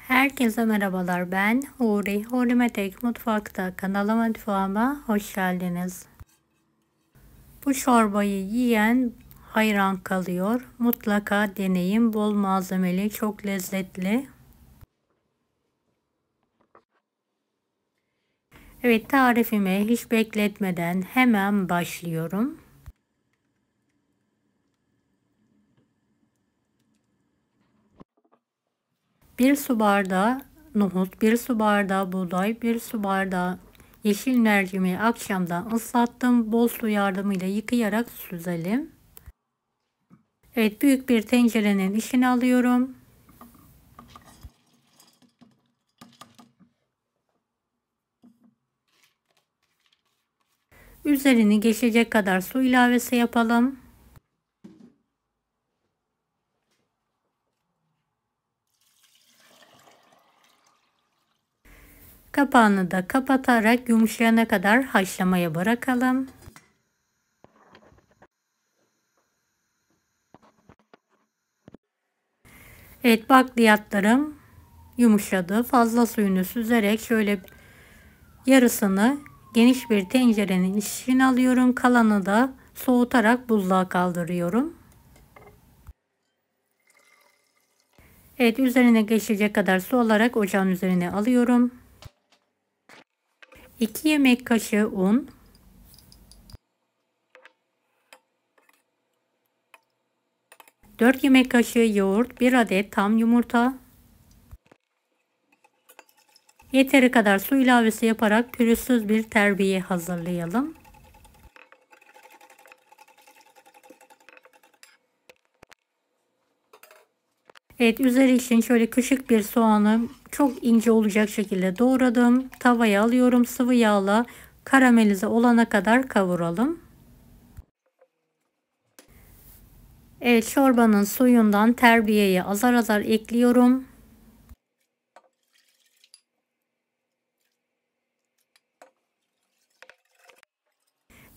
Herkese merhabalar. Ben Huri. Huri Metek Mutfak'ta kanalıma mutfağıma hoş geldiniz. Bu çorbayı yiyen hayran kalıyor. Mutlaka deneyin. Bol malzemeli, çok lezzetli. Evet, tarifime hiç bekletmeden hemen başlıyorum. Bir su bardağı nohut, bir su bardağı buğday, bir su bardağı yeşil mercimeği akşamdan ıslattım. Bol su yardımıyla yıkayarak süzelim. Evet, büyük bir tencerenin içine alıyorum. Üzerini geçecek kadar su ilavesi yapalım. Kapağını da kapatarak yumuşayana kadar haşlamaya bırakalım. Evet, bakliyatlarım yumuşadı. Fazla suyunu süzerek şöyle yarısını geniş bir tencerenin içine alıyorum. Kalanı da soğutarak buzluğa kaldırıyorum. Evet, üzerine geçecek kadar su alarak ocağın üzerine alıyorum. 2 yemek kaşığı un, 4 yemek kaşığı yoğurt, 1 adet tam yumurta, yeteri kadar su ilavesi yaparak pürüzsüz bir terbiye hazırlayalım. Evet, üzeri için şöyle küçük bir soğanı çok ince olacak şekilde doğradım. Tavaya alıyorum, sıvı yağla karamelize olana kadar kavuralım. Evet, çorbanın suyundan terbiyeyi azar azar ekliyorum.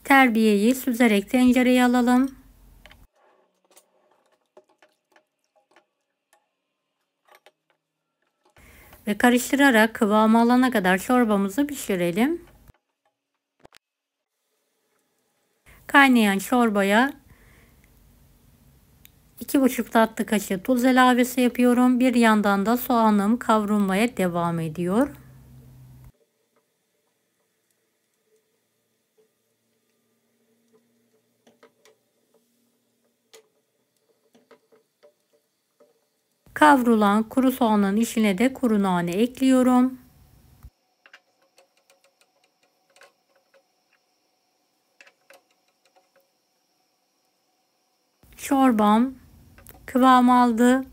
Terbiyeyi süzerek tencereye alalım. Ve karıştırarak kıvamı alana kadar çorbamızı pişirelim. Kaynayan çorbaya 2,5 tatlı kaşığı tuz ilavesi yapıyorum. Bir yandan da soğanım kavrulmaya devam ediyor. Kavrulan kuru soğanın içine de kuru nane ekliyorum. Çorbam kıvam aldı.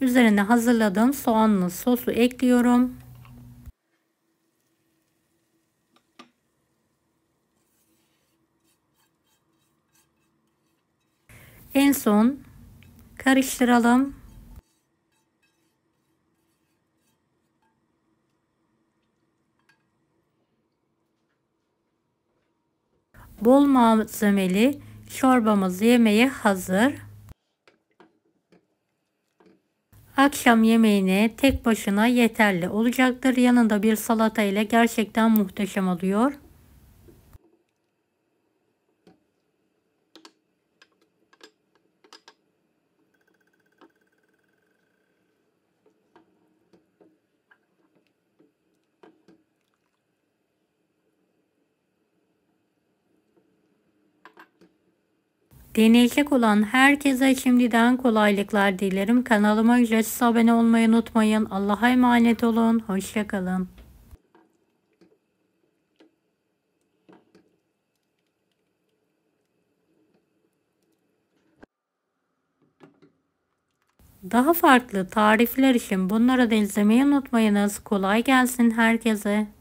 Üzerine hazırladığım soğanlı sosu ekliyorum. En son karıştıralım. Bol malzemeli çorbamız yemeğe hazır. Akşam yemeğine tek başına yeterli olacaktır. Yanında bir salata ile gerçekten muhteşem oluyor. Deneyecek olan herkese şimdiden kolaylıklar dilerim. Kanalıma ücretsiz abone olmayı unutmayın. Allah'a emanet olun. Hoşça kalın. Daha farklı tarifler için bunları da izlemeyi unutmayınız. Kolay gelsin herkese.